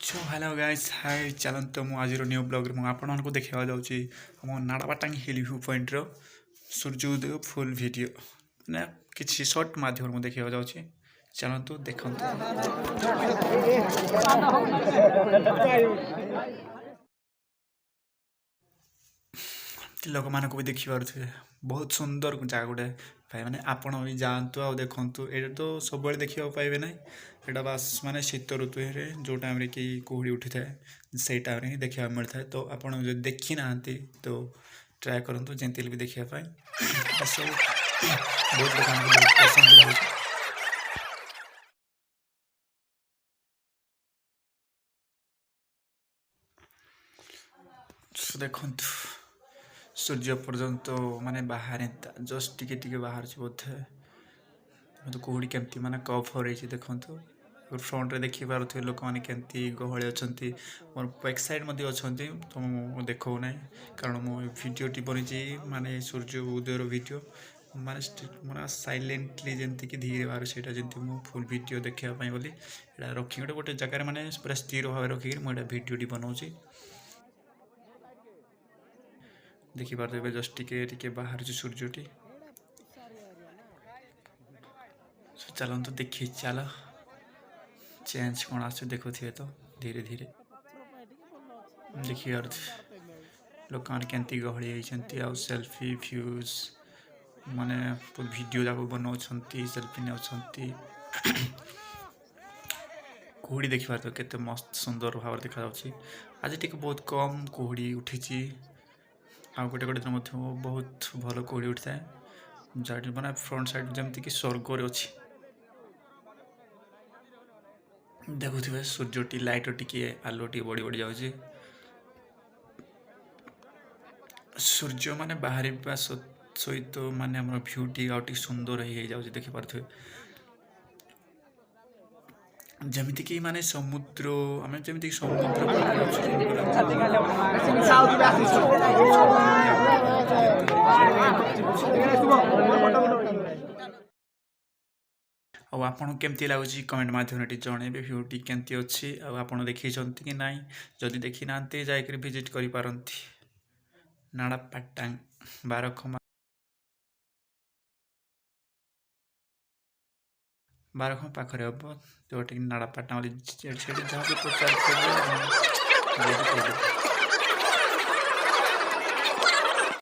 so hello guys hi चलते मु आज न्यू ब्लॉग में आपण को देखा जाऊँगी आम नाड़ापाटांग हिल व्यू पॉइंट रो सूर्योदय फुल वीडियो मैंने किसी शॉर्ट माध्यम देखा जाऊँगी चलतु देखु लोक मान भी देखिपे बहुत सुंदर जगह गोटे भाई मैंने आपण भी जातु आ देखु ये तो सब देखा पाइबे ना यहाँ बास माने शीत ऋतु जो टाइम रे कि कुहुड़ी उठी थाए से टाइम ही देखा मिलता है तो आप देखी ना तो ट्राए करूँ जंती भी देखापी सब बहुत लोग पसंद लगे देखु सूर्य पर्यंत माने बाहर जस्ट टिके बाहर बोधे तो कुहुड़ी केमती माने कफ हो रही देखु फ्रंट रे देखी पारे लोक मैंने केमती गहली अच्छा मोर बैक साइड अच्छा तो मुझे देखो ना कारण मो भिडटी बनी माने सूर्य उदयर वीडियो माने मोर साइलेंटली जमती कि धीरे बाहर से जमी फुल वीडियो देखापी बोली रखी गोटे जगह मैंने पूरा स्थिर भाव रखिक मुझे भिडटी बनाऊँगी देखिपे जस्ट टिके बाहर सूर्यटी चलते देखी चल चेंज कौन आस देखु तो धीरे धीरे देखिए लोक मैंने केमती गहली होती आ सेल्फी व्यूज माने वीडियो जाक बनाऊँ सेल्फी ने कुहुड़ी देखिए तो केते मस्त सुंदर भाव देखा आज टी बहुत कम कुहुड़ी उठी आ गोटे गोटे दिन बहुत भल कुहुड़ी उठी थाए जहाँ मैंने फ्रंट साइड जमती कि स्वर्ग अच्छी देखुवे सूर्यटी लाइट टी आलो टी बढ़ी बढ़ी जाऊँगी सूर्य माने बाहर सहित माने आम भ्यूटी आउट सुंदर हो जाऊँगी देखिपे जमीती कि माने समुद्र आम जमीती समुद्र आपन केमती लगुच कमेंट मध्यम जनइबे भ्यूटी केमती अच्छी आपड़ देखी कि ना जदि देखी ना जाकर विजिट कर पारती नाड़ापाटांग बारखम पाखे हम जो नाड़ापाटांग जहाँ भी प्रचार